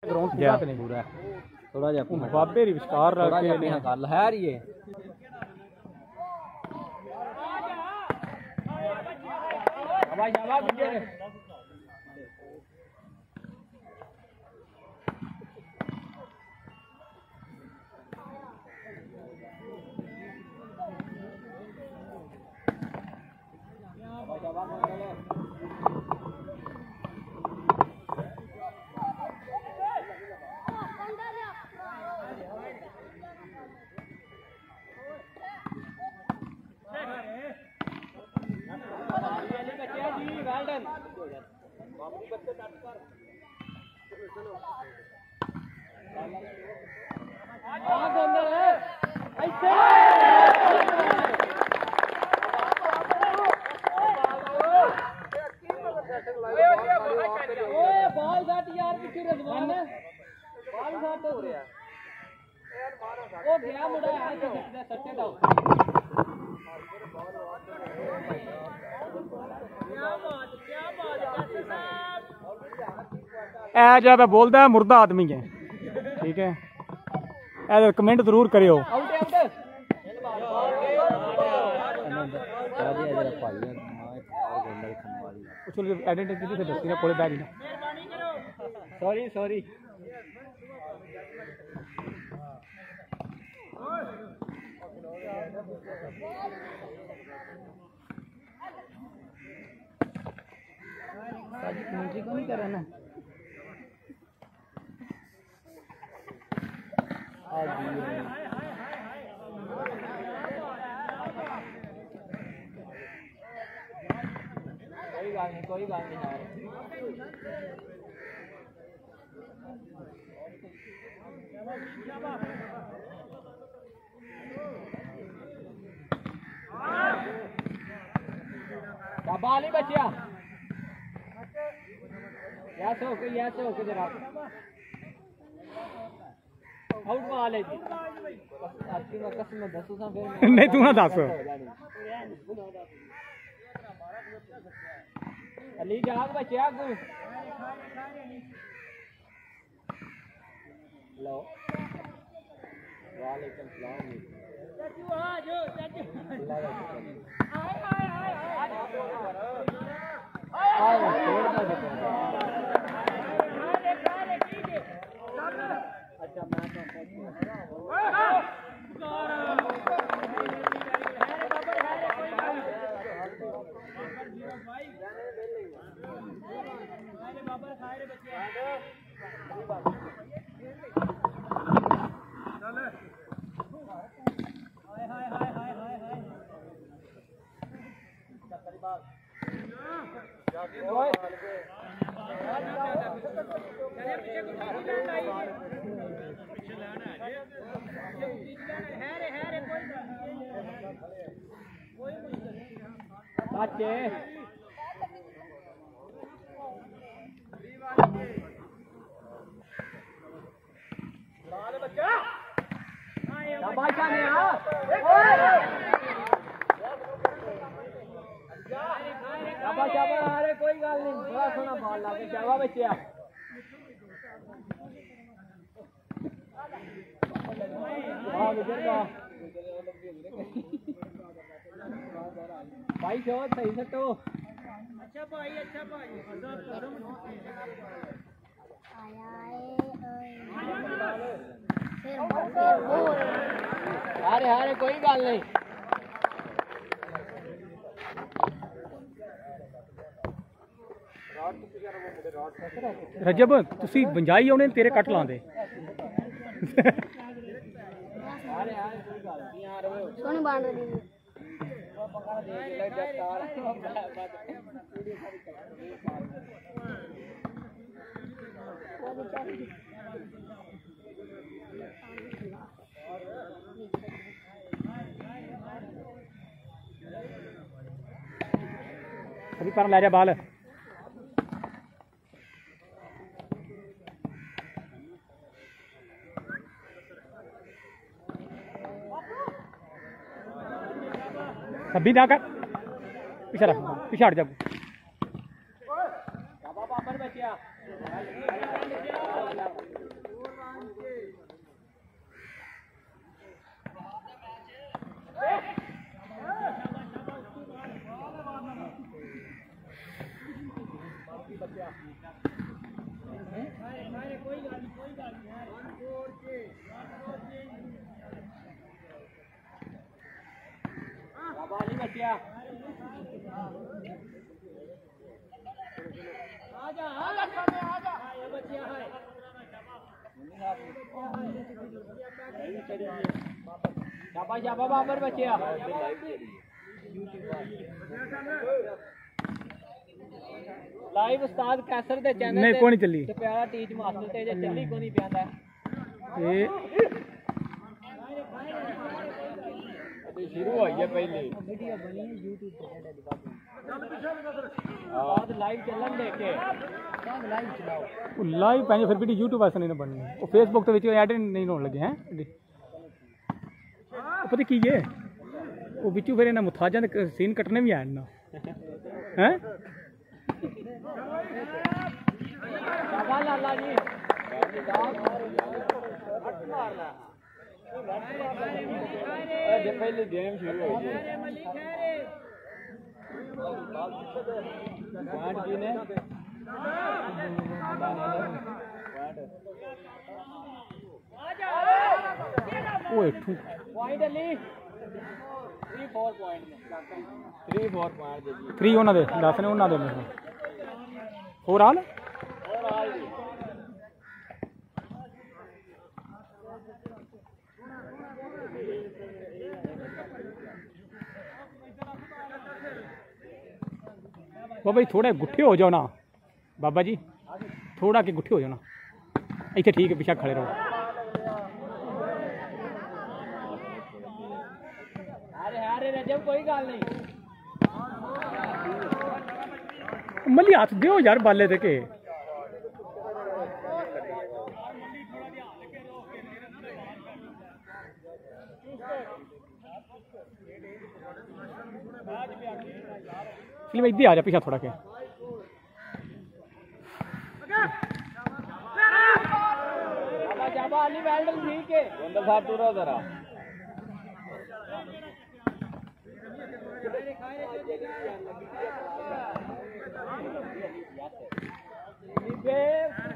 ground पूरा तो नहीं पूरा थोड़ा जिहा बाबे दी विचकार रख के ने गल है री है शाबाश शाबाश बिजे जब बोलता है मुर्दा आदमी है ठीक है कमेंट जरूर करियो सॉरी सॉरी कमेंट्री को नहीं कर रहा ना कोई बात नहीं यार बाल ही बचिया ऐसे होके जरा आउट बॉल है जी आपकी कसम में दसो सा फिर नहीं तू ना दस अली जाग बचिया को हेलो वालेकुम सलाम चाचू आ जो चाचू हाय हाय हाय हाय अच्छा मैच कोई गल नहीं बड़ा सोना बॉल लाके जावा बच्चा भाई शॉट सही सट्टो अच्छा भाई अरे कोई गल नहीं रजब तुसी बंजाई आने तेरे कट लांदे सोनी बांध दी अभी पर ले जा बाल सभी ना कर पीछे रख पीछे हट जा बाली बच्चिया आजा आजा आजा ये बच्चिया है शाबाश शाबाश बाबर बच्चिया लाइव उस्ताद कैसर दे चैनल नहीं कोनी चली ते प्यारा टीच मास्टर ते जे चली कोनी पियांदा ये शुरू हुई है पहले वीडियो बनी है YouTube पे बाद लाइव चलन देखे बाद लाइव चलाओ वो लाइव पाएंगे फिर वीडियो YouTube वास्ते नहीं बननी वो Facebook तो विच ऐड नहीं होने लगे हैं पता की है वो विचू फिर इन्हें मुथाजा दे सीन कटने भी आए ना हैं शाबाश लाला जी पहले गेम शुरू हो गई जी ने पॉइंट अली 3-4 पॉइंट 3-4 पॉइंट जी 3 ਉਹਨਾਂ ਦੇ 10 ਨੇ ਉਹਨਾਂ ਦੇ ਮੇਰੇ ਹੋਰ ਹਾਲ बाबा जी थोड़े गुट्ठे हो जाओ ना बाबा जी थोड़ा के गुट्ठे हो जाओ ना इतने ठीक है पीछे खड़े रहो अरे रजब कोई गल नहीं मली हाथ दो यार बाले थे के फिल्म इधर आ जा पीछा थोड़ा के जाबा अली वेल्डन ठीक है बंदा साहब तू रहो जरा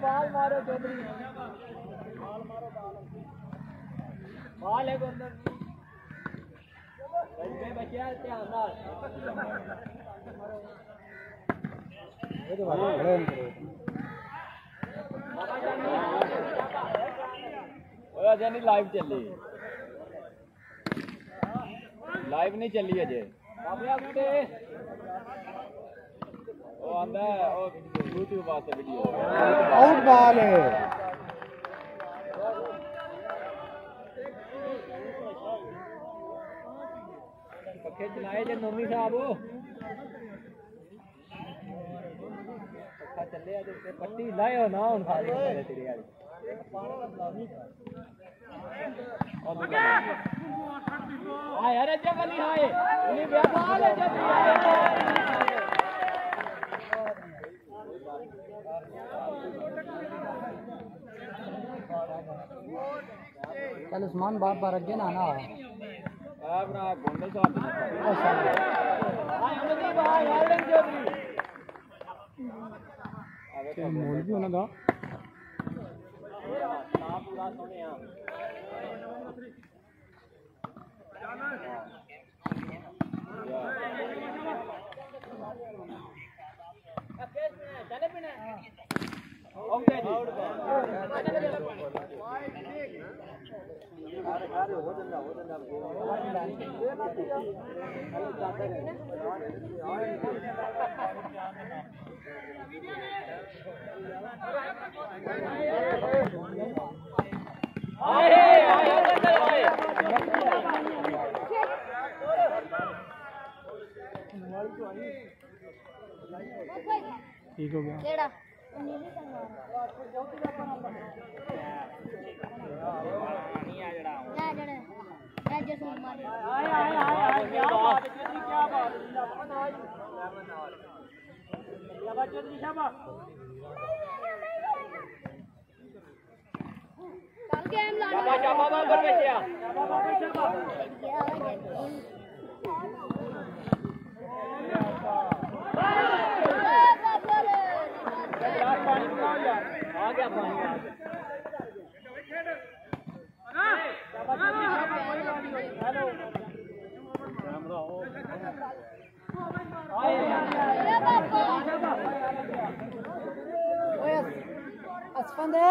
बाल मारो चौधरी बाल है अंदर बच्चा ध्यान नाल अजय नहीं लाइव चली लाइव नहीं चली अजय वो आंदा वो YouTube वास्ते वीडियो आउट बॉल है पक्के चलाए जे नोमी साहब पक्का चले आज ते पट्टी लायो ना हुन खा ले तेरी यार हाय अरे जब अली हाय उनी व्यापार है जब चल उस्मान बाप बार अगे ना आना अपना गोंडल साहब हाय अमदी भाई वेल्डन चौधरी मोल भी होना था ना पूरा सुने हां चले पिने ओके जी अरे हो जंदा ठीक हो गया असफंदे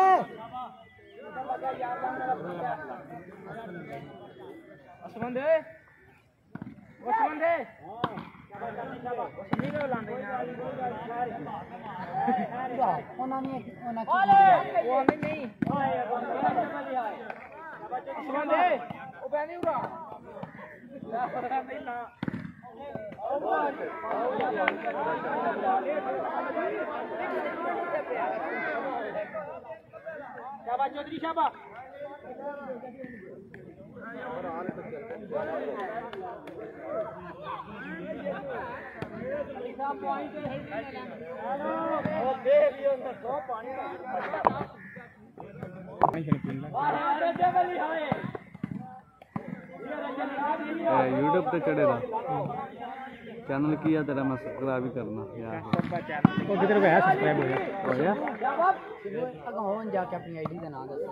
चौधरी शाबा यूट्यूब पे चढ़ेगा चैनल किया तेरा मैं सब्सक्राइब ही करना यार वो किधर गया सब्सक्राइब हो गया हो जाके अपनी आईडी का नाम दस